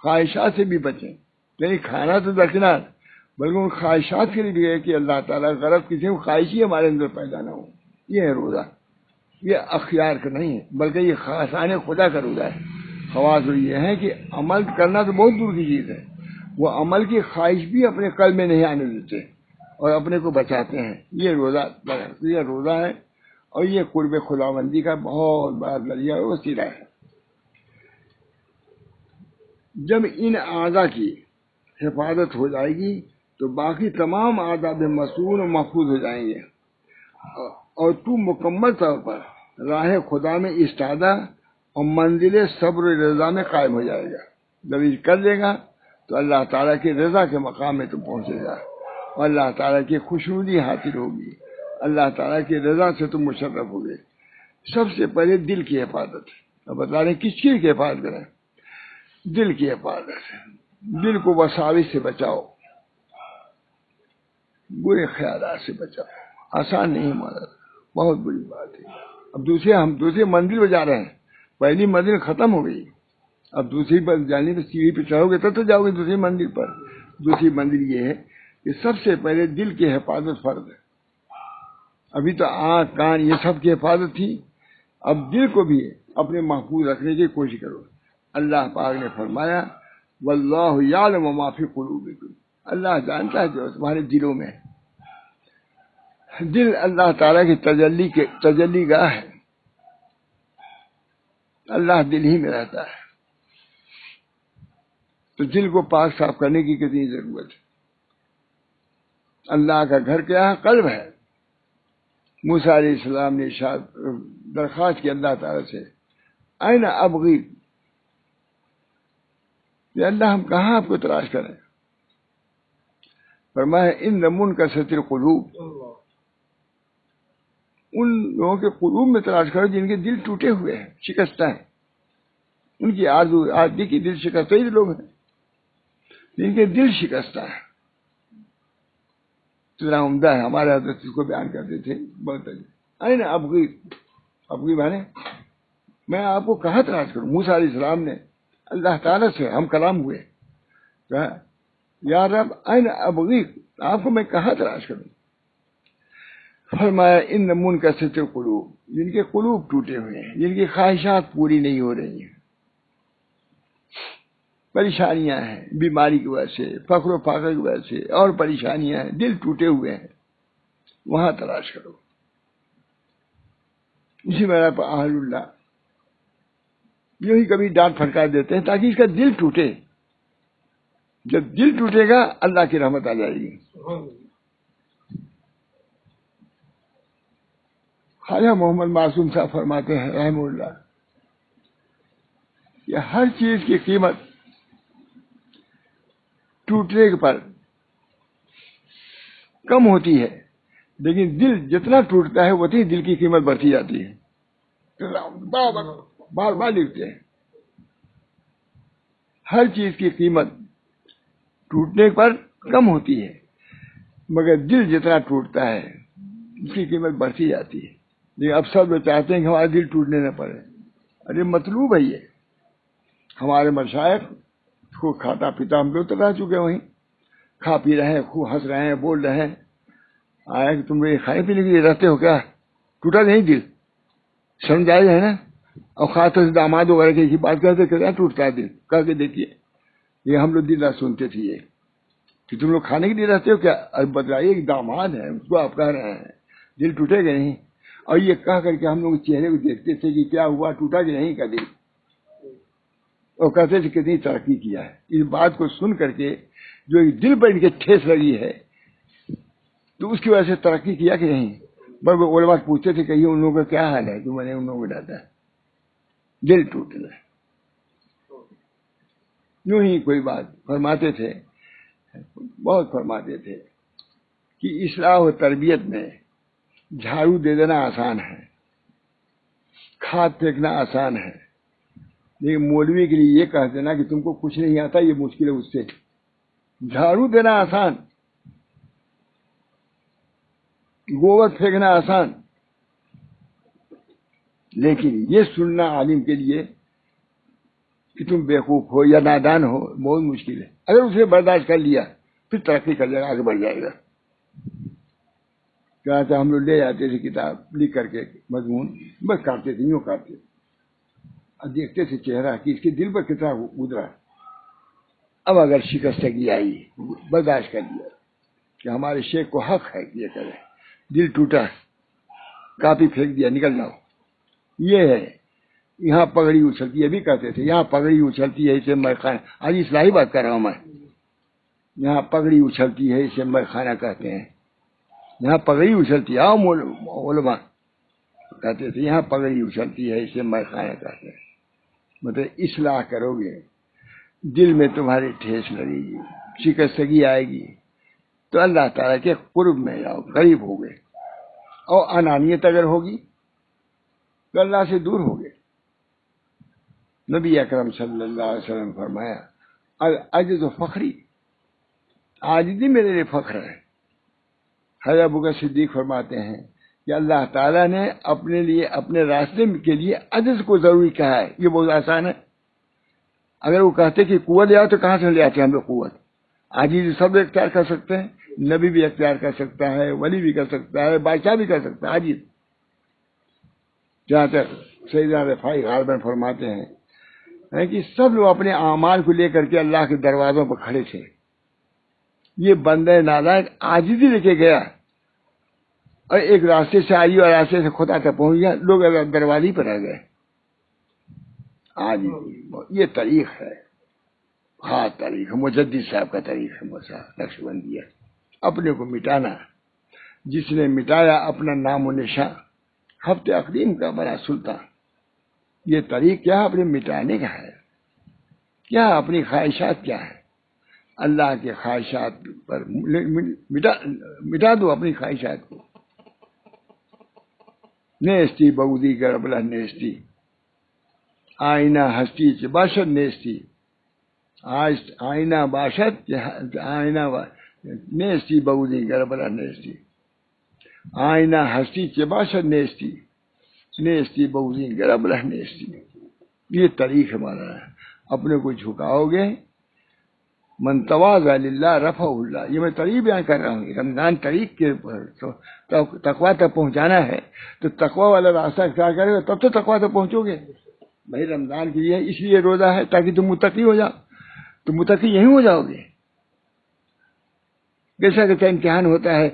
خواہشات سے بھی بچیں، یعنی کھانا تو درکنار، بلکہ ان خواہشات کے لیے بھی ہے کہ اللہ تعالیٰ غرض کسی کو خواہش ہی ہمارے اندر پیدا نہ ہو۔ یہ ہے روزہ، یہ اخیار کا نہیں ہے بلکہ یہ خاصان خدا کا روزہ ہے۔ خواص یہ ہے کہ عمل کرنا تو بہت دور کی چیز ہے، وہ عمل کی خواہش بھی اپنے قلب میں نہیں آنے دیتے اور اپنے کو بچاتے ہیں، یہ روزہ ہے، اور یہ قرب خداوندی کا بہت بڑا ذریعہ اور وسیلہ ہے۔ جب ان اعضاء کی حفاظت ہو جائے گی تو باقی تمام اعضاء بھی مسئول و محفوظ ہو جائیں گے، اور تو مکمل طور پر راہ خدا میں استادہ اور منزل صبر و رضا میں قائم ہو جائے گا۔ جب یہ کر لے گا تو اللہ تعالیٰ کی رضا کے مقام میں تو پہنچے گا، اور اللہ تعالیٰ کی خوشنودی حاصل ہوگی، اللہ تعالیٰ کی رضا سے تم مشرف ہوگے۔ سب سے پہلے دل کی حفاظت، اب بتا رہے ہیں کس چیز کی حفاظت کریں؟ دل کی حفاظت، دل کو وساوس سے بچاؤ، برے خیالات سے بچاؤ۔ آسان نہیں مدد، بہت بری بات ہے۔ اب ہم دوسری منزل پہ جا رہے ہیں، پہلی منزل ختم ہو گئی، اب دوسری پر جانے پہ سیڑھی پہ چڑھو گے تب تو جاؤ گے دوسری منزل پر۔ دوسری منزل یہ ہے کہ سب سے پہلے دل کی حفاظت فرض ہے۔ ابھی تو آنکھ، کان یہ سب کی حفاظت تھی، اب دل کو بھی اپنے محفوظ رکھنے کی کوشش کرو۔ اللہ پاک نے فرمایا واللہ یعلم ما فی قلوبکم، اللہ جانتا ہے جو تمہارے دلوں میں ہے۔ دل اللہ تعالیٰ کی تجلی گاہ ہے، اللہ دل ہی میں رہتا ہے، تو دل کو پاک صاف کرنے کی کتنی ضرورت ہے۔ اللہ کا گھر کیا ہے؟ قلب ہے۔ موسیٰ علیہ السلام نے درخواست کی اللہ تعالیٰ سے، این ابغی، کہ اللہ ہم کہاں آپ کو تلاش کریں؟ فرمایا ان منکسرۃ القلوب، ان لوگوں کے قلوب میں تلاش کرو جن کے دل ٹوٹے ہوئے ہیں، شکستہ ہیں، ان کی آدمی کی دل شکستہ ہی لوگ ہیں جن کے دل شکستہ ہے۔ اتنا عمدہ ہے، ہمارے حضرت اس کو بیان کرتے تھے بہت این ابغی، ابغی مانے میں آپ کو کہاں تلاش کروں؟ موسیٰ علیہ السلام نے اللہ تعالیٰ سے ہم کلام ہوئے، کہا یا رب این ابغی، آپ کو میں کہاں تلاش کروں؟ فرمایا ان منکسرۃ القلوب، جن کے قلوب ٹوٹے ہوئے ہیں، جن کی خواہشات پوری نہیں ہو رہی ہیں، پریشانیاں ہیں، بیماری کی وجہ سے، فقر و فاقہ کی وجہ سے، اور پریشانیاں ہیں، دل ٹوٹے ہوئے ہیں، وہاں تلاش کرو۔ اسی بنا پر اہل اللہ یوں ہی کبھی ڈانٹ پھٹکار دیتے ہیں تاکہ اس کا دل ٹوٹے، جب دل ٹوٹے گا اللہ کی رحمت آ جائے گی. خواجہ محمد معصوم صاحب فرماتے ہیں رحمہ اللہ کہ ہر چیز کی قیمت ٹوٹنے پر کم ہوتی ہے، لیکن دل جتنا ٹوٹتا ہے اتنی دل کی قیمت بڑھتی جاتی ہے. بار بار لکھتے ہیں ہر چیز کی قیمت ٹوٹنے پر کم ہوتی ہے، مگر دل جتنا ٹوٹتا ہے اس کی قیمت بڑھتی جاتی ہے. لیکن اب سب لوگ چاہتے ہیں کہ ہمارا دل ٹوٹنے نہ پڑے. ارے مطلوب ہے یہ. ہمارے مشائخ خوب کھاتا پیتا ہم لوگ تو رہ چکے، وہیں کھا پی رہے ہیں، خوب ہنس رہے ہیں، بول رہے ہیں. آیا کہ تم لوگ کھانے پینے کے لیے رہتے ہو کیا؟ ٹوٹا نہیں دل؟ شرم جائز ہے نا. اور خاص طور سے داماد وغیرہ کی بات کرتے کیا ٹوٹتا ہے دل؟ کہہ کے دیکھیے. یہ ہم لوگ دن رات سنتے تھے یہ کہ تم لوگ کھانے کے لیے رہتے ہو کیا؟ اب بتلائیے ایک داماد ہے اس کو آپ کہہ رہے ہیں دل ٹوٹے گا نہیں. اور یہ کہہ کر کے ہم لوگ چہرے کو دیکھتے تھے کہ کیا ہوا، ٹوٹا کہ نہیں کا دل. اور کہتے تھے کتنی ترقی کیا ہے. اس بات کو سن کر کے جو دل پر ان کے ٹھیس لگی ہے تو اس کی وجہ سے ترقی کیا کہ نہیں. بس علماء پوچھتے تھے کہ ان لوگوں کا کیا حال ہے، تو میں نے ان لوگوں کو ڈاٹا دل ٹوٹنا. یوں ہی کوئی بات فرماتے تھے، بہت فرماتے تھے کہ اصلاح و تربیت میں جھاڑو دے دینا آسان ہے، کھاد پھینکنا آسان ہے، لیکن مولوی کے لیے یہ کہہ دینا کہ تم کو کچھ نہیں آتا یہ مشکل ہے. اس سے جھاڑو دینا آسان، گوبر پھینکنا آسان، لیکن یہ سننا عالم کے لیے کہ تم بیوقوف ہو یا نادان ہو بہت مشکل ہے. اگر اسے برداشت کر لیا پھر ترقی کر جائے گا، آگے بڑھ جائے گا. کہا ہم لوگ لے جاتے تھے کتاب لکھ کر کے مضمون، بس کاٹتے تھے، یوں کاٹتے تھے، اب دیکھتے تھے چہرہ کہ اس کے دل پر کتنا گزرا. اب اگر شکستگی آئی برداشت کر لیا کہ ہمارے شیخ کو حق ہے کہ یہ کرے. دل ٹوٹا، کاپی پھینک دیا، نکل جاؤ. یہ ہے یہاں پگڑی اچھلتی ہے، بھی کہتے تھے یہاں پگڑی اچھلتی ہے اسے میں خانہ. آج اصلاحی بات کر رہا ہوں میں. یہاں پگڑی اچھلتی ہے اسے میں خانہ کہتے ہیں. یہاں پگڑی اچھلتی ہے. علماء کہتے تھے یہاں پگڑی اچھلتی ہے اسے میں خانہ کہتے ہیں. مطلب اصلاح کرو گے، دل میں تمہاری ٹھیس لگے گی، شکستگی آئے گی تو اللہ تعالیٰ کے قرب میں جاؤ، قریب ہو گئے. اور انانیت اگر ہوگی تو اللہ سے دور ہو گئے. نبی اکرم صلی اللہ علیہ وسلم فرمایا العجز فخری، عاجزی میرے لیے فخر ہے. حضرت ابوبکر صدیق فرماتے ہیں کہ اللہ تعالیٰ نے اپنے لیے اپنے راستے کے لیے عجز کو ضروری کہا ہے. یہ بہت آسان ہے. اگر وہ کہتے کہ قوت لے آؤ تو کہاں سے لے آتے ہم لوگ قوت؟ عاجزی سب اختیار کر سکتے ہیں، نبی بھی اختیار کر سکتا ہے، ولی بھی کر سکتا ہے، بادشاہ بھی کر سکتا ہے عاجز. جہاں تک سیدنا رفاعی غالباً فرماتے ہیں کہ سب لوگ اپنے اعمال کو لے کر کے اللہ کے دروازوں پر کھڑے تھے. یہ بندہ نالائق عاجزی لے کے گیا اور ایک راستے سے آئی اور راستے سے خدا تک پہنچ گیا، لوگ دروازے پر رہ گئے. عاجزی یہ طریق ہے، خاص طریق ہے، مجدد صاحب کا طریق ہے. نقشبندیہ اپنے کو مٹانا، جس نے مٹایا اپنا نام و نشان، ہفتے اقدیم کا بڑا سلطان. یہ طریق کیا اپنے مٹانے کا ہے. کیا اپنی خواہشات کیا ہے؟ اللہ کے خواہشات پر مٹا دو اپنی خواہشات کو. نیستی بودی گربلہ نیستی، آئینہ ہستی چ باشد نیستی. آئینہ باشد آئینہ نیستی بودی گربلہ نیستی. آئینہ ہستی چ باشد نیستی، نیستی بودی گربلہ نیستی. یہ طریق ہمارا ہے. اپنے کو جھکاؤ گے، من تواضع للہ رفعہ اللہ. یہ میں طریق بیان کر رہا ہوں. رمضان طریق کے تقویٰ تک پہنچانا ہے تو تقویٰ والا راستہ اختیار کرے گا تب تو تقویٰ تک پہنچو گے. بھائی رمضان کے لیے اس لیے روزہ ہے تاکہ تم متقی ہو جاؤ. تم متقی یہیں ہو جاؤ گے. جیسا کہ امتحان ہوتا ہے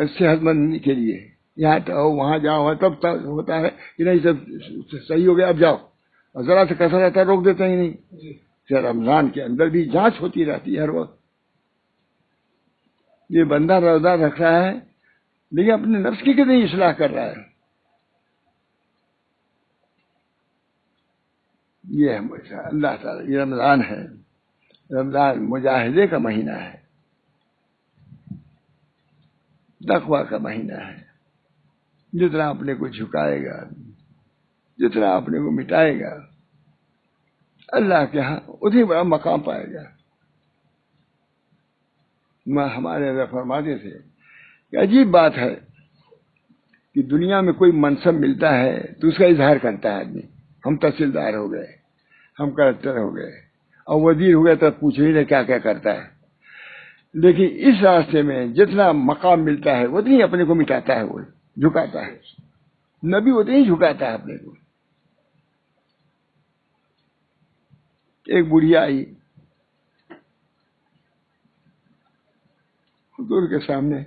صحت مند کے لیے، یہاں جاؤ وہاں جاؤ، تب ہوتا ہے کہ نہیں سب صحیح ہو گیا اب جاؤ، اور ذرا سے کسر رہتا ہے روک دیتا ہی نہیں. کہ رمضان کے اندر بھی جانچ ہوتی رہتی ہے ہر وقت. یہ بندہ روزہ رکھ رہا ہے لیکن اپنے نفس کی کتنی اصلاح کر رہا ہے. یہ ہے اللہ تعالیٰ. یہ رمضان ہے، رمضان مجاہدے کا مہینہ ہے، تقویٰ کا مہینہ ہے. جتنا اپنے کو جھکائے گا، جتنا اپنے کو مٹائے گا، اللہ کے ہاں اتنی بڑا مقام پائے گا. ہمارے اندر فرماتے تھے کہ عجیب بات ہے کہ دنیا میں کوئی منصب ملتا ہے تو اس کا اظہار کرتا ہے آدمی. ہم تحصیلدار ہو گئے، ہم کلکٹر ہو گئے اور وزیر ہو گئے تو پوچھ ہی نہیں کیا کیا کرتا ہے. لیکن اس راستے میں جتنا مقام ملتا ہے اتنی اپنے کو مٹاتا ہے، وہ جھکاتا ہے. نبی اتنی جھکاتا ہے اپنے کو. ایک بڑھیا آئی حضور کے سامنے،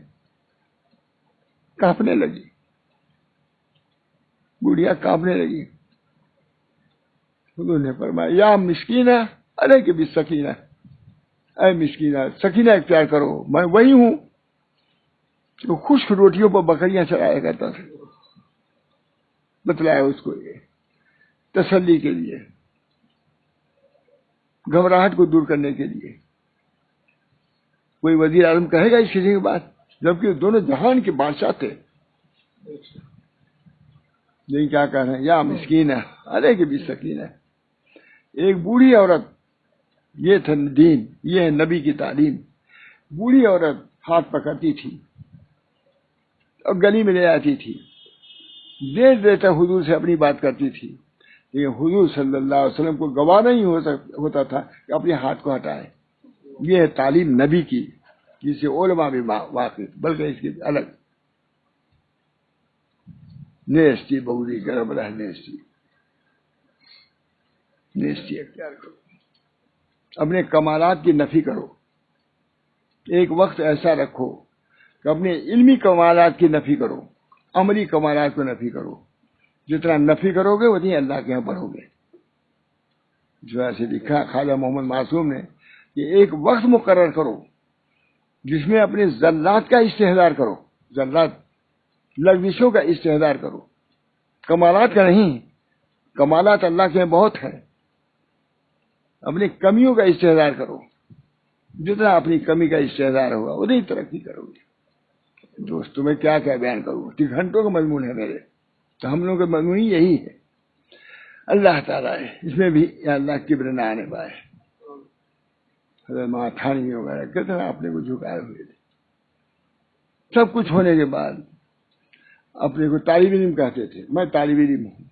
کانپنے لگی. بڑھیا کانپنے لگی. حضور نے فرمایا یا مسکینہ علیک بالسکینہ، اے مسکینہ سکینہ اختیار کرو، میں وہی ہوں جو خشک روٹیوں پر بکریاں چرایا کرتا تھا. بتلایا اس کو یہ تسلی کے لیے، گھبراہٹ کو دور کرنے کے لیے. کوئی وزیر اعظم کہے گا اس کسی کی بات، جبکہ دونوں جہان کے بادشاہ تھے. لیکن کیا کہہ رہے ہیں یا مسکینہ علیک بالسکینہ. ایک بوڑھی عورت، یہ تھا دین، یہ ہے نبی کی تعلیم. بوڑھی عورت ہاتھ پکڑتی تھی اور گلی میں لے آتی تھی، دیر دیر تک حضور سے اپنی بات کرتی تھی. لیکن حضور صلی اللہ علیہ وسلم کو گوارا نہیں ہوتا تھا کہ اپنے ہاتھ کو ہٹائے. یہ ہے تعلیم نبی کی، جسے علماء بھی واقف، بلکہ اس کی الگ. نیستی بوری گرم رہ نیستی، نیستی اختیار کرو. اپنے کمالات کی نفی کرو. ایک وقت ایسا رکھو کہ اپنے علمی کمالات کی نفی کرو، عملی کمالات کو نفی کرو. جتنا نفی کرو گے اتنی اللہ کے یہاں بڑھو گے. جو ایسے لکھا خواجہ محمد معصوم نے کہ ایک وقت مقرر کرو جس میں اپنے ذلات کا استحضار کرو، ذلات لغزشوں کا استحضار کرو، کمالات کا نہیں. کمالات اللہ کے بہت ہیں. اپنی کمیوں کا استحضار کرو. جتنا اپنی کمی کا استحضار ہوگا اتنی ترقی کرو گے. دوستوں میں کیا کیا بیان کروں، 3 گھنٹوں کا مضمون ہے میرے، تو ہم لوگوں کا مضمون یہی ہے. اللہ تعالیٰ ہے اس میں بھی یا اللہ کبر نہ آنے پائے. حضرت ماتھانی وغیرہ کتنا اپنے کو جھکائے ہوئے تھے. سب کچھ ہونے کے بعد اپنے کو طالب علم کہتے تھے. میں طالب علم ہوں.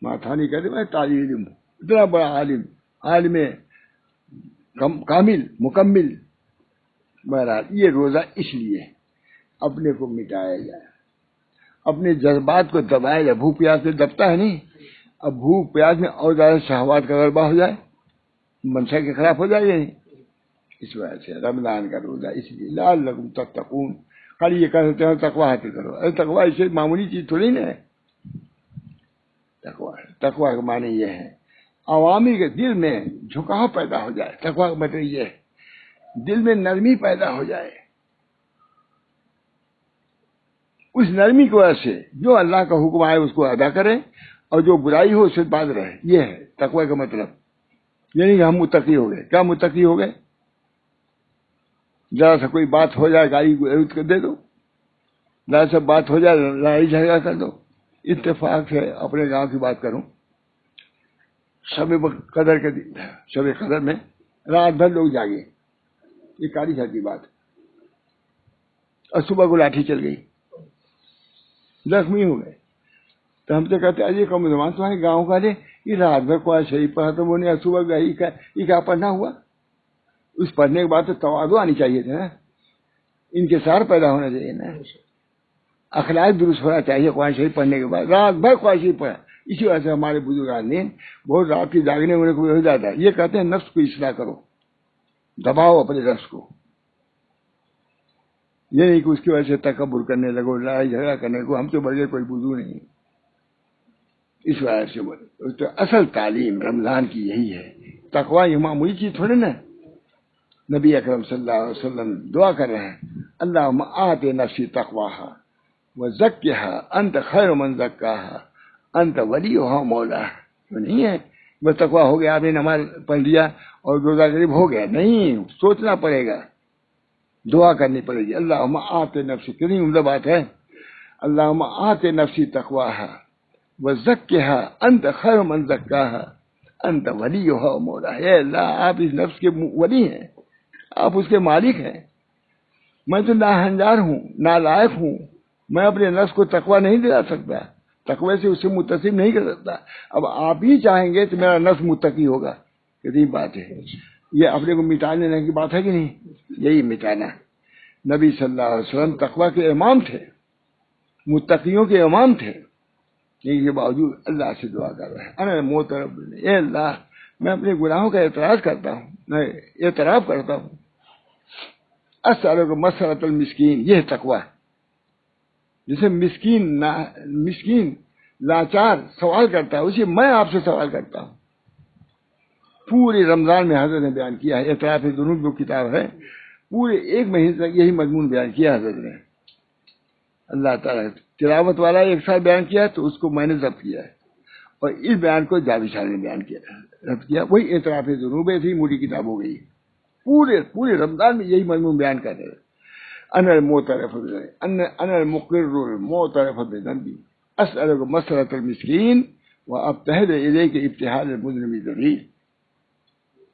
ماتھانی کہتے میں طالب علم ہوں. اتنا بڑا عالم، عالم کامل مکمل. بہرحال یہ روزہ اس لیے اپنے کو مٹایا جائے، اپنے جذبات کو دبایا جائے. بھوک پیاس سے دبتا ہے نہیں. اب بھوک پیاس میں اور زیادہ شہوات کا غلبہ ہو جائے، منشا کے خلاف ہو جائے. نہیں، اس وجہ سے رمضان کا روزہ اس لیے لعلکم تتقون. خالی یہ کہہ سکتے ہیں تقویٰ حاصل کرو. ارے تقویٰ اسے معمولی چیز تھوڑی نا ہے. تقویٰ کا معنی یہ ہے عوامی کے دل میں جھکاؤ پیدا ہو جائے. تقویٰ کا مطلب یہ ہے دل میں نرمی پیدا ہو جائے. اس نرمی کی وجہ سے جو اللہ کا حکم آئے اس کو ادا کرے اور جو برائی ہو اس سے باز رہے. یہ ہے تقویٰ کا مطلب. یعنی کہ ہم متقی ہو گئے. کیا متقی ہو گئے؟ ذرا سا کوئی بات ہو جائے گالی کر دے دو، ذرا سا بات ہو جائے لڑائی جھگڑا کر دو. اتفاق سے اپنے گاؤں کی بات کروں، شب قدر کے دن، شب قدر میں رات بھر لوگ جاگے. یہ کالی گھر کی بات. اور صبح کو لاٹھی چل گئی، زخمی ہو گئے. تو ہم سے کہتے ہیں یہ قوم زمان تمہارے گاؤں کا لے یہ رات بھر قرآن شریف پڑھا تو وہ نے صبح گئی. یہ کیا پڑھنا ہوا؟ اس پڑھنے کے بعد تو تواضع آنی چاہیے تھا نا، انکسار پیدا ہونا چاہیے نا، اخلاق درست ہونا چاہیے. قرآن شریف پڑھنے کے بعد رات بھر قرآن شریف پڑھا. اسی وجہ سے ہمارے بزرگان نے بہت رات کی جاگنے ہونے کو ہو جاتا ہے. یہ کہتے ہیں نفس کو اصلاح کرو، دباؤ اپنے نفس کو. یہ نہیں کہ اس کی وجہ سے تکبر کرنے لگو، لڑائی جھگڑا کرنے کو. ہم سے بڑے کوئی بزرگ نہیں. اس وجہ سے تو اصل تعلیم رمضان کی یہی ہے. تقوا یہ معمولی چیز تھوڑی نا. نبی اکرم صلی اللہ علیہ وسلم دعا کر رہے ہیں اللہم آت نفسی تقواہا وزکھا انت خیر من زکاہا انت ولیہا مولاہا. تو نہیں ہے بس تقوا ہو گیا آپ نے نماز پڑھ لیا اور روزہ غریب ہو گیا. نہیں، سوچنا پڑے گا، دعا کرنی پڑے گی. اللہم آت نفسی، کتنی عمدہ بات ہے. اللہم آت نفسی تقواہا وزکھا انت خیر من زکاہا انت ولیہا مولاہا. اے اللہ، آپ اس نفس کے ولی ہیں، آپ اس کے مالک ہیں. میں تو ناہنجار ہوں، نالائق ہوں، میں اپنے نفس کو تقوی نہیں دلا سکتا، تقوی سے اسے متصف نہیں کر سکتا. اب آپ ہی چاہیں گے تو میرا نفس متقی ہوگا. کتنی بات ہے یہ، اپنے کو مٹانے کی بات ہے کہ نہیں؟ یہی مٹانا. نبی صلی اللہ علیہ وسلم تقوی کے امام تھے، متقیوں کے امام تھے، لیکن کے باوجود اللہ سے دعا کر رہے ہیں انا موترب، اے اللہ میں اپنے گناہوں کا اعتراض کرتا ہوں، میں اعتراف کرتا ہوں. اسألک مسألۃ المسکین، یہ تقوی. جسے مسکین لاچار سوال کرتا ہے، اسی میں آپ سے سوال کرتا ہوں. پورے رمضان میں حضرت نے بیان کیا ہے، اعتراف ذنوب جو کتاب ہے، پورے ایک مہینے تک یہی مضمون بیان کیا حضرت نے. اللہ تعالیٰ تلاوت والا ایک سال بیان کیا تو اس کو میں نے ضبط کیا ہے، اور اس بیان کو جاوید صاحب نے بیان کیا ضبط کیا. وہی اعتراف ذنوب ایسی موٹی کتاب ہو گئی. پورے رمضان میں یہی مضمون بیان کر رہے ہیں. انا المعترف انا المقر المعترف بذنبی اسألک مسألۃ المسکین وابتہل الیک ابتہال المذنب الذلیل.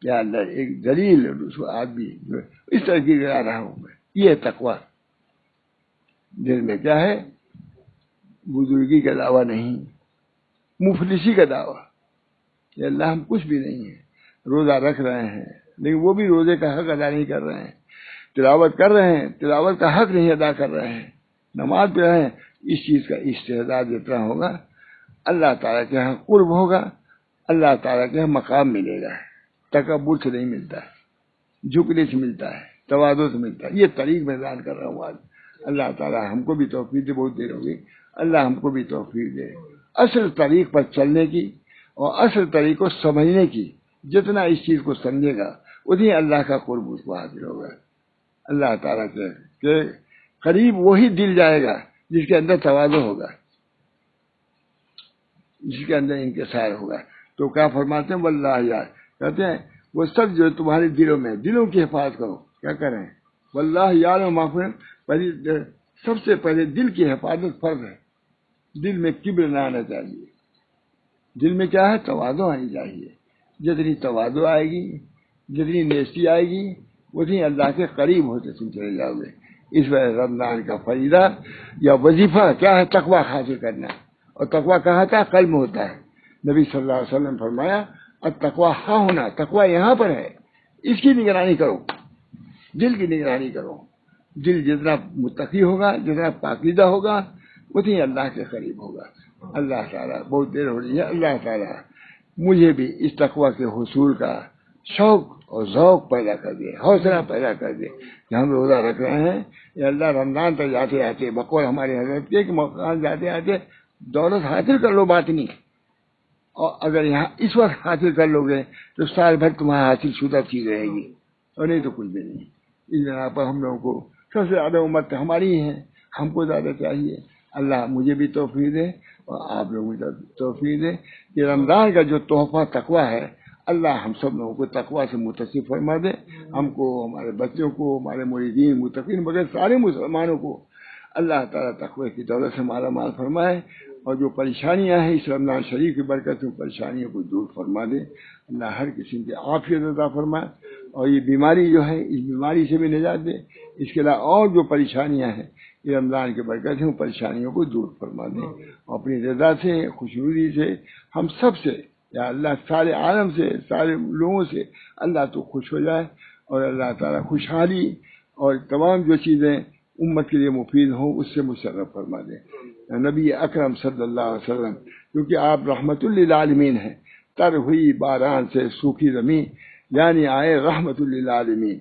یا اللہ، ایک ذلیل آدمی جو اس طرح کی گرا رہا ہوں میں. یہ تقوی دل میں کیا ہے؟ بزرگی کا دعویٰ نہیں، مفلسی کا دعویٰ. کہ اللہ ہم کچھ بھی نہیں ہیں، روزہ رکھ رہے ہیں لیکن وہ بھی روزے کا حق ادا نہیں کر رہے ہیں، تلاوت کر رہے ہیں تلاوت کا حق نہیں ادا کر رہے ہیں، نماز پڑھ رہے ہیں. اس چیز کا استعداد جتنا ہوگا اللہ تعالیٰ کے یہاں قرب ہوگا، اللہ تعالیٰ کے یہاں مقام ملے گا. تکبر سے نہیں ملتا ہے، جھکنے سے ملتا ہے، تواضع سے ملتا ہے. یہ طریق میں بیان کر رہا ہوں آج. اللہ تعالیٰ ہم کو بھی توفیق دے. بہت دیر ہوگی، اللہ ہم کو بھی توفیق دے اصل طریق پر چلنے کی اور اصل طریق کو سمجھنے کی. جتنا اس چیز کو سمجھے گا اتنی اللہ کا قرب اس کو حاصل ہوگا. اللہ تعالیٰ کے قریب وہی دل جائے گا جس کے اندر تواضع ہوگا، جس کے اندر انکسار ہوگا. تو کیا فرماتے ہیں؟ واللہ یار، کہتے ہیں وہ سب جو تمہارے دلوں میں، دلوں کی حفاظت کرو. کیا کریں؟ واللہ یار معافی. سب سے پہلے دل کی حفاظت فرض ہے. دل میں کبر نہ آنا چاہیے. دل میں کیا ہے؟ تواضع آنی چاہیے. جتنی تواضع آئے گی، جتنی نیستی آئے گی، اتنی اللہ کے قریب ہوتے تم چلے جاؤ گے. اس وجہ رمضان کا فریضہ یا وظیفہ کیا ہے؟ تقوی حاصل کرنا. اور تقوی کہاں تھا؟ قلب میں ہوتا ہے. نبی صلی اللہ علیہ وسلم فرمایا التقوی ہاں ہونا، تقوی یہاں پر ہے. اس کی نگرانی کرو، دل کی نگرانی کرو. دل جتنا متقی ہوگا، جتنا پاکیزہ ہوگا، اتنی اللہ کے قریب ہوگا. اللہ تعالیٰ، بہت دیر ہو رہی ہے، اللہ تعالیٰ مجھے بھی اس تقوی کے حصول کا شوق اور ذوق پیدا کر دے، حوصلہ پیدا کر دے کہ ہم روزہ رکھ رہے ہیں. یا اللہ رمضان تک جاتے آتے بقول ہمارے حضرت کے مقام جاتے آتے دولت حاصل کر لو باطنی، اور اگر یہاں اس وقت حاصل کر لو گے تو سال بھر تمہارا حاصل شدہ چیز رہے گی، اور نہیں تو کچھ بھی نہیں. اس بنا پر ہم لوگوں کو سب سے زیادہ امت ہماری ہے، ہم کو زیادہ چاہیے. اللہ مجھے بھی توفیق دے اور آپ لوگوں کو توفیق دے کہ رمضان کا جو تحفہ تقوی ہے، اللہ ہم سب لوگوں کو تقوی سے متصف فرما دے. ہم کو، ہمارے بچوں کو، ہمارے مریدین متقین بغیر سارے مسلمانوں کو اللہ تعالیٰ تقوی کی دولت سے مالا مال فرمائے، اور جو پریشانیاں ہیں اس رمضان شریف کی برکت سے پریشانیوں کو دور فرما دے. اللہ ہر قسم کی عافیت عطا فرمائے، اور یہ بیماری جو ہے اس بیماری سے بھی نجات دے. اس کے علاوہ اور جو پریشانیاں ہیں یہ رمضان کی برکت سے ان پریشانیوں کو دور فرما دے. اور اپنی رضا سے، خوشنودی سے ہم سب سے، یا اللہ سارے عالم سے، سارے لوگوں سے اللہ تو خوش ہو جائے، اور اللہ تعالیٰ خوشحالی اور تمام جو چیزیں امت کے لیے مفید ہوں اس سے مشرف فرما دے. نبی اکرم صلی اللہ علیہ وسلم کیونکہ آپ رحمت للعالمین ہیں، تر ہوئی باران سے سوکھی زمین، یعنی آئے رحمت للعالمین.